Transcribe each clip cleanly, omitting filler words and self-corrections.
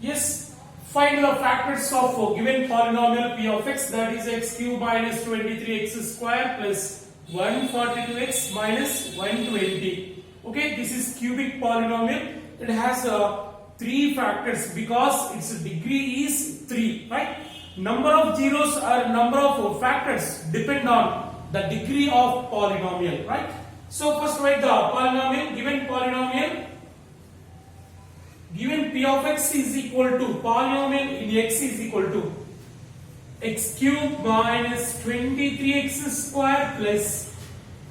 Yes, find the factors of a given polynomial p of x, that is x cube minus 23x square plus 142x minus 120. Okay, this is cubic polynomial. It has three factors because its degree is 3, right? Number of zeros or number of factors depend on the degree of polynomial, right? So first write the polynomial, given p of x is equal to polynomial in x is equal to x cube minus 23x square plus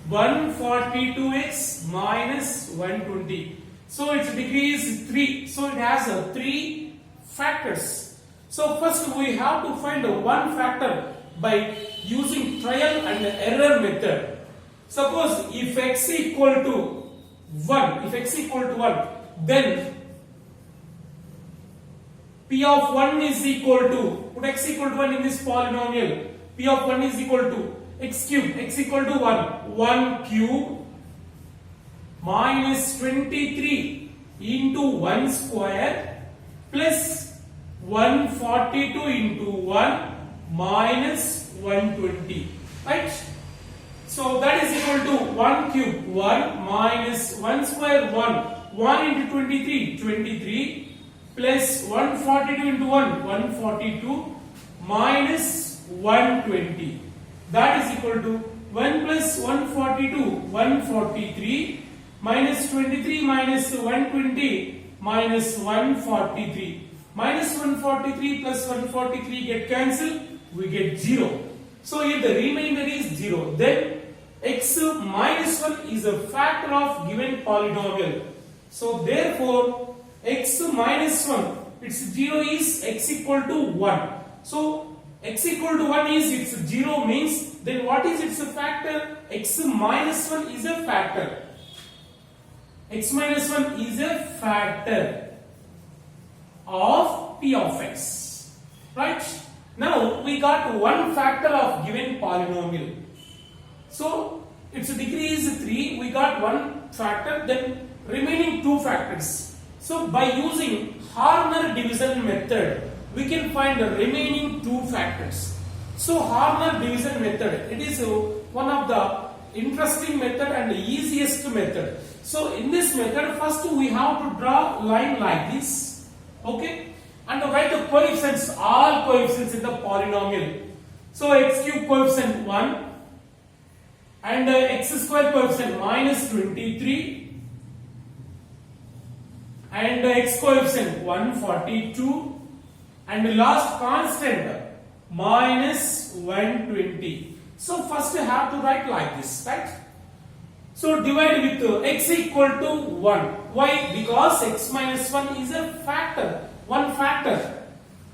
142x minus 120. So its degree is 3. So it has three factors. So first we have to find one factor by using trial and error method. Suppose if x equal to 1, then p of 1 is equal to, put x equal to 1 in this polynomial, p of 1 is equal to x cube, x equal to 1 cube minus 23 into 1 square plus 142 into 1 minus 120, right? So that is equal to 1 cube 1 minus 1 square 1 into 23 plus 142 into 142 minus 120. That is equal to 1 plus 142 143 minus 23 minus 120 minus 143. Minus 143 plus 143 get cancelled, we get 0. So if the remainder is 0, then x minus 1 is a factor of given polynomial. So therefore x minus 1, its 0 is x equal to 1. So x equal to 1 is its 0 means, then what is its factor? X minus 1 is a factor. X minus 1 is a factor of p of x, right? Now we got one factor of given polynomial. So its degree is 3, we got one factor, then remaining two factors. So by using Horner division method, we can find the remaining two factors. So Horner division method, it is one of the interesting method and the easiest method. So in this method, first we have to draw line like this, okay, and write the coefficients, all coefficients in the polynomial. So x cube coefficient 1 and x square coefficient minus 23 and x coefficient 142 and the last constant minus 120. So first you have to write like this, right? So divide with x equal to 1. Why? Because x minus 1 is a factor, one factor.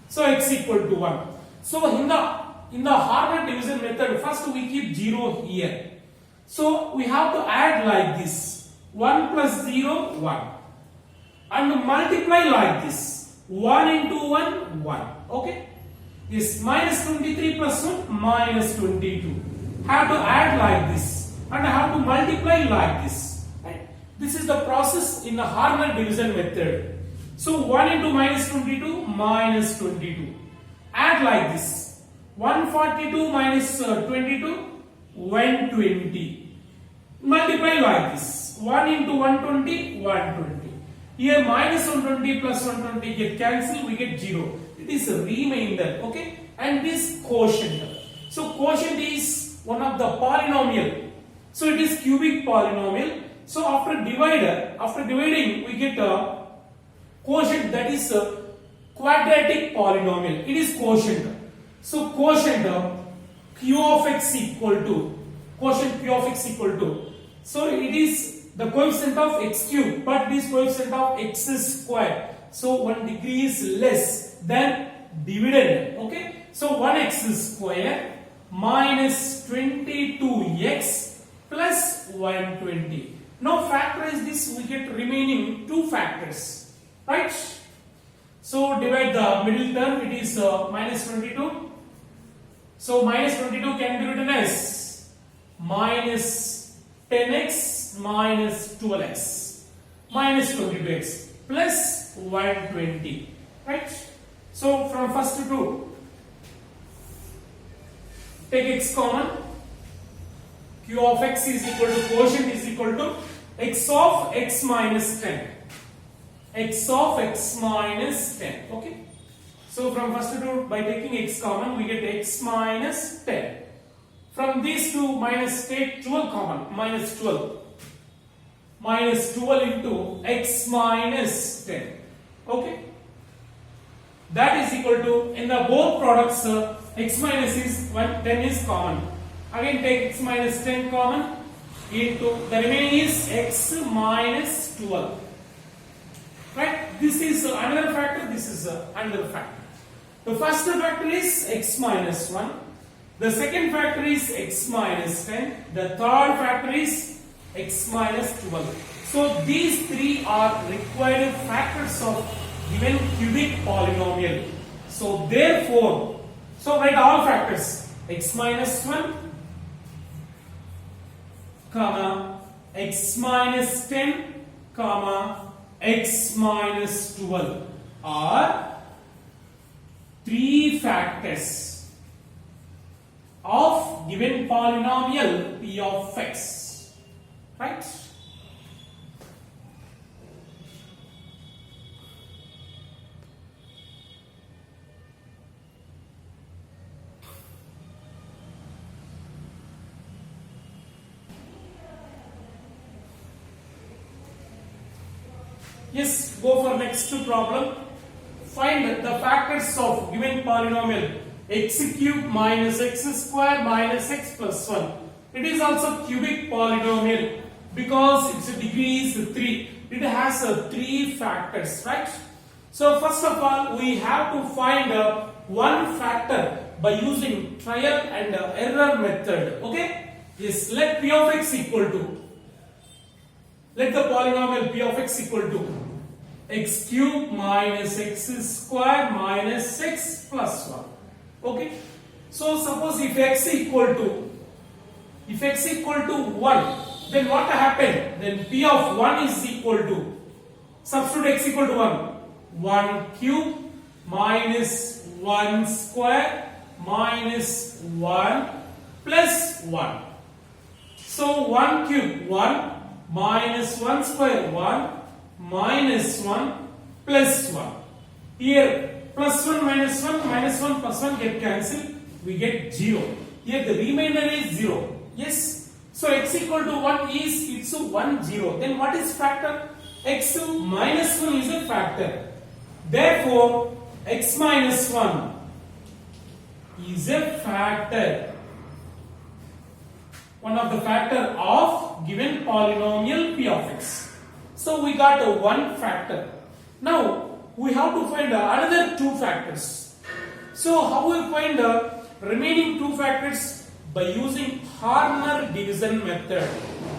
So x equal to 1. So in the Horner division method, first we keep 0 here. So we have to add like this, 1 plus 0, 1. And multiply like this, 1 into 1, 1. Okay? This minus 23 plus 1, minus 22. Have to add like this and have to multiply like this. Right? This is the process in the Horner division method. So 1 into minus 22, minus 22. Add like this, 142 minus 22, 120. Multiply like this, 1 into 120, 120. Here minus 120 plus 120 get cancelled, we get 0. It is a remainder, okay? And this quotient. So quotient is one of the polynomial. So it is cubic polynomial. So after dividing, we get a quotient, that is a quadratic polynomial. It is quotient. So quotient q of x equal to, so it is the coefficient of x cube, but this coefficient of x square. So one degree is less than dividend. Okay. So 1x square minus 22x plus 120. Now factorize this, we get remaining two factors, right? So divide the middle term, it is minus 22. So minus 22 can be written as minus 10x minus 12x minus 22x plus 120. right? So from first to two, take x common. Q of x is equal to quotient is equal to x of x minus 10. X of x minus 10. Okay. So from first to two, by taking x common, we get x minus 10. From these two, minus take 12 common, minus 12. Minus 12 into x minus 10. Okay. That is equal to, in the both products, x minus is 10 is common. Again take x minus 10 common into the remaining is x minus 12. Right? This is another factor, this is another factor. The first factor is x minus 1. The second factor is x minus 10. The third factor is x minus 12. So these three are required factors of given cubic polynomial. So therefore, so write all factors. X minus 1, comma, x minus 10, comma, x minus 12 are three factors of given polynomial p of x, right? Yes, go for next problem. Find the factors of given polynomial x cube minus x square minus x plus 1. It is also cubic polynomial because its degree is 3. It has 3 factors, right? So first of all, we have to find one factor by using trial and error method. Okay? Yes, let p of x equal to, let the polynomial p of x equal to x cube minus x square minus x plus 1. Okay. So suppose if x equal to 1, then what happened? Then p of 1 is equal to, substitute x equal to 1 cube minus 1 square minus 1 plus 1. So 1 cube 1 minus 1 square 1 minus 1 plus 1. Here plus 1 minus 1 plus 1 get cancelled, we get 0. Here the remainder is 0. Yes. So x equal to 1 is it's 1 0. Then what is factor? X minus 1 is a factor. Therefore x minus 1 is a factor. One of the factor of given polynomial p of x. So we got one factor. Now we have to find another two factors. So how we find the remaining two factors? By using Horner division method.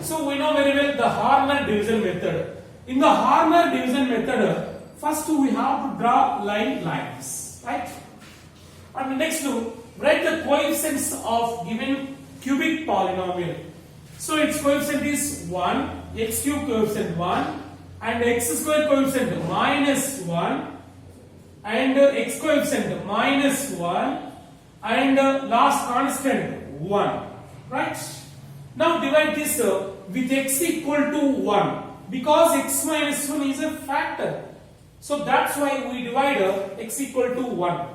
So we know very well the Horner division method. In the Horner division method, first we have to draw line like this, right? And next write the coefficients of given cubic polynomial. So its coefficient is 1, x cube coefficient 1, and x square coefficient minus 1, and x coefficient minus 1, and last constant 1, right? Now divide this with x equal to 1, because x minus 1 is a factor. So that's why we divide x equal to 1,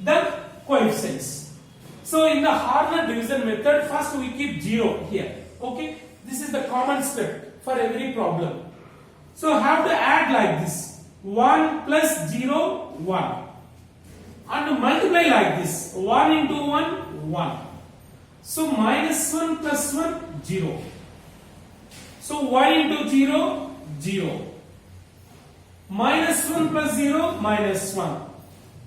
the coefficients. So in the Horner division method, first we keep 0 here. Okay, this is the common step for every problem. So have to add like this, 1 plus 0, 1, and multiply like this, 1 into 1, 1. So minus 1 plus 1, 0. So 1 into 0, 0. Minus 1 plus 0, minus 1.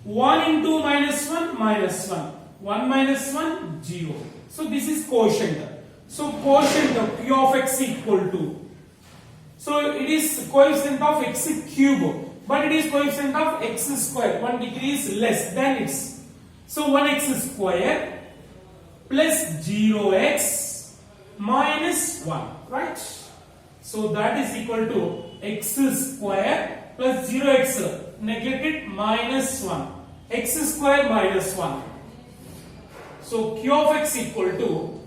1 into minus 1, minus 1. 1 minus 1, 0. So this is quotient. So quotient of p of x equal to, so it is coefficient of x cube, but it is coefficient of x square. 1 degree is less than its. So 1x square plus 0x minus 1, right? So that is equal to x square plus 0x neglected minus 1. X square minus 1. So q of x equal to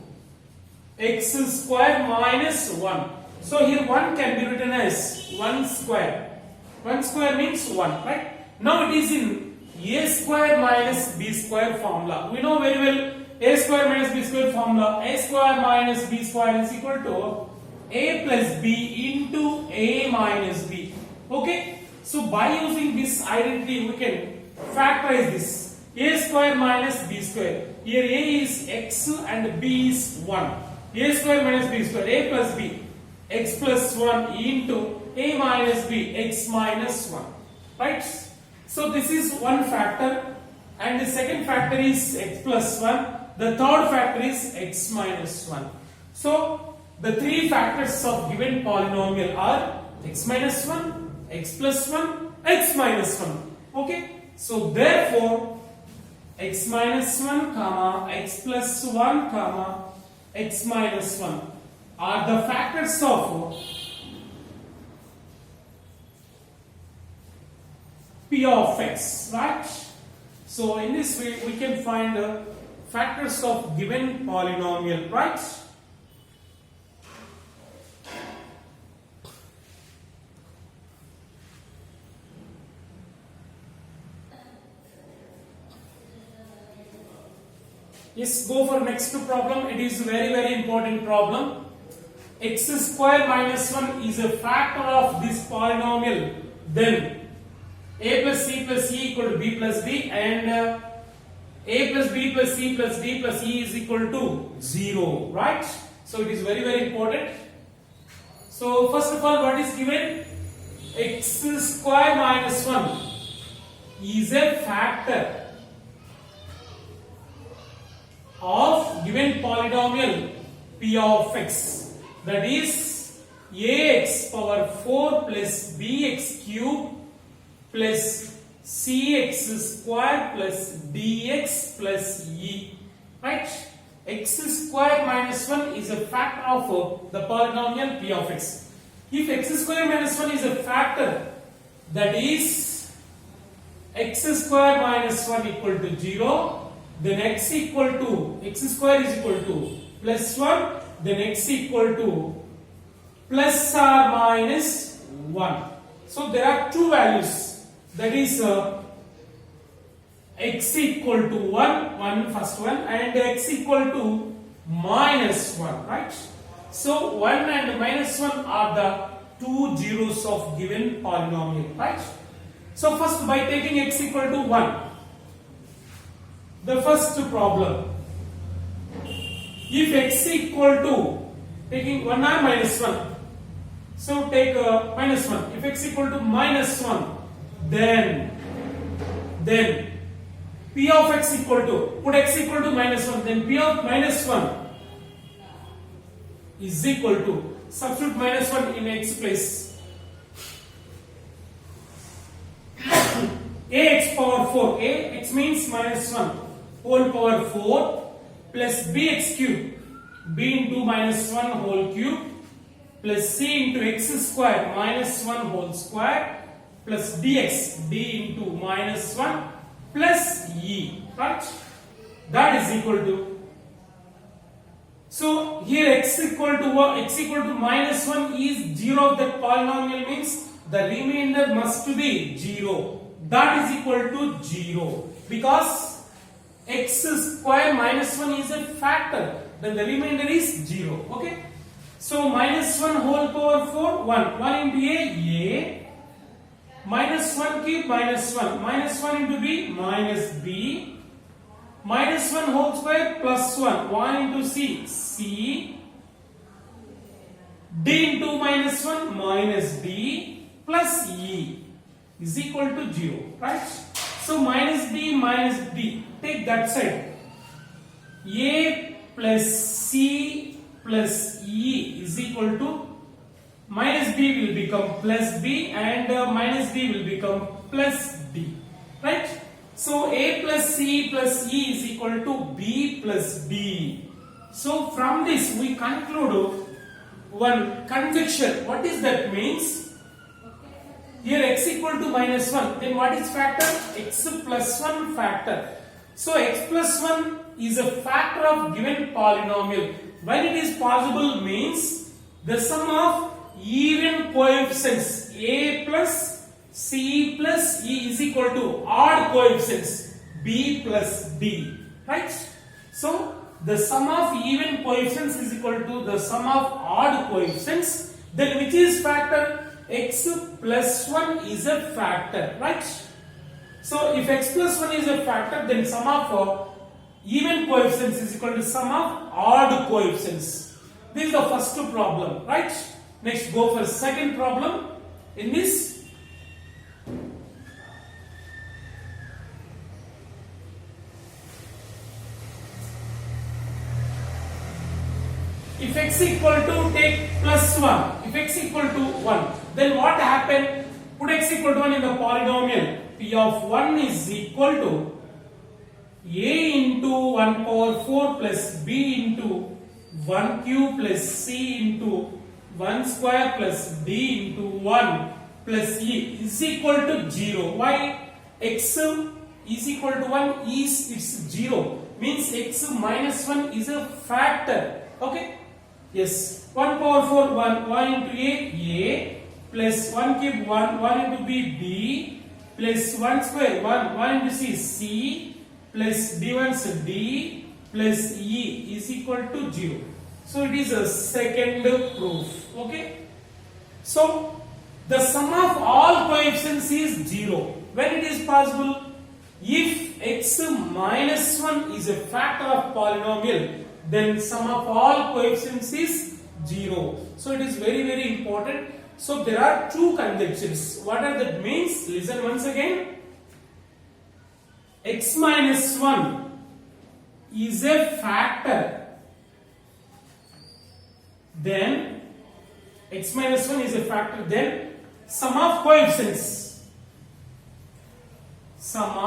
x square minus 1. So here 1 can be written as 1 square. 1 square means 1, right? Now it is in a square minus b square formula. We know very well a square minus b square formula. A square minus b square is equal to a plus b into a minus b. Okay? So by using this identity we can factorize this. A square minus b square. Here a is x and b is 1. A square minus b square. A plus b. X plus 1 into a minus b. X minus 1. Right? So this is one factor. And the second factor is x plus 1. The third factor is x minus 1. So the three factors of given polynomial are x minus 1, x plus 1, x minus 1. Okay? So therefore, x minus 1, comma, x plus 1, comma, x minus 1 are the factors of p of x, right? So in this way we can find the factors of given polynomial, right? Yes, go for next problem. It is very important problem. X square minus 1 is a factor of this polynomial. Then a plus c plus e equal to b plus d, and a plus b plus c plus d plus e is equal to 0, right? So it is very important. So first of all, what is given? X square minus 1 is a factor of given polynomial p of x, that is ax power 4 plus bx cube plus cx square plus dx plus e, right? X square minus 1 is a factor of the polynomial p of x. If x square minus 1 is a factor, that is x square minus 1 equal to 0, then x square is equal to plus 1, then x equal to plus or minus 1. So there are two values, that is x equal to 1 first one, and x equal to minus 1, right? So 1 and minus 1 are the two zeros of given polynomial, right? So first, by taking x equal to 1, the first problem, if x equal to, taking 1 or minus 1, so take minus 1. If x equal to minus 1, then p of x equal to, put x equal to minus 1, then p of minus 1 is equal to, substitute minus 1 in x place, ax power 4, ax means minus 1 whole power 4 plus bx cube, b into minus 1 whole cube plus c into x square minus 1 whole square plus dx, d into minus 1 plus e, right? That is equal to, so here x equal to minus 1 is 0 of that polynomial, means the remainder must be 0. That is equal to 0 because x square minus 1 is a factor, then the remainder is 0. Okay, so minus 1 whole power 4, 1 into a, minus 1 cube minus 1, minus 1 into b minus b, minus 1 whole square plus 1 into c, d into minus 1 minus d plus e is equal to 0, right? So minus d, take that side, a plus c plus e is equal to, minus b will become plus b and minus d will become plus d, right? So a plus c plus e is equal to b plus d. So from this we conclude one conjecture. What is that means? Here x equal to minus 1. Then what is factor? X plus 1 factor. So x plus 1 is a factor of given polynomial. When it is possible means the sum of even coefficients a plus c plus e is equal to odd coefficients b plus d. Right? So the sum of even coefficients is equal to the sum of odd coefficients. Then which is factor? X plus 1 is a factor, right? So if x plus 1 is a factor, then sum of even coefficients is equal to sum of odd coefficients. This is the first problem, right? Next, go for second problem. In this, if x equal to take plus 1, if x equal to 1, then what happened? Put x equal to 1 in the polynomial. P of 1 is equal to a into 1 power 4 plus b into 1 cube plus c into 1 square plus d into 1 plus e is equal to 0. Why? X is equal to 1 is it's 0. Means x minus 1 is a factor. Okay? Yes. 1 power 4 1 into a plus 1 cube 1 into b plus 1 square 1 into c plus d1 d plus e is equal to 0. So it is a second proof. Okay. So the sum of all coefficients is 0. When it is possible? If x minus 1 is a factor of polynomial, then sum of all coefficients is 0. So it is very, very important. So there are two conjunctions. What are that means? Listen once again. X minus 1 is a factor. Then x minus 1 is a factor. Then sum of coefficients. Sum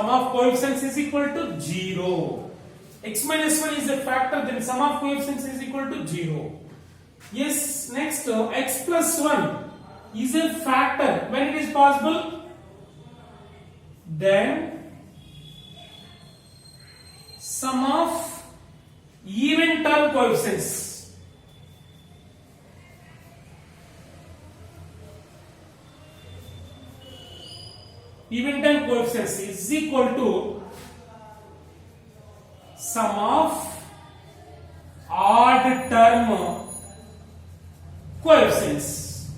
of coefficients is equal to 0. X minus 1 is a factor, then sum of coefficients is equal to 0. Yes, next x plus 1 is a factor. When it is possible, then sum of even term coefficients. Even term coefficients is equal to sum of odd term coefficients.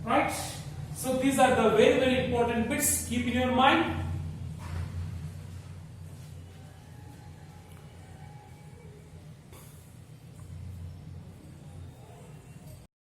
Right? So these are the very, very important bits. Keep in your mind.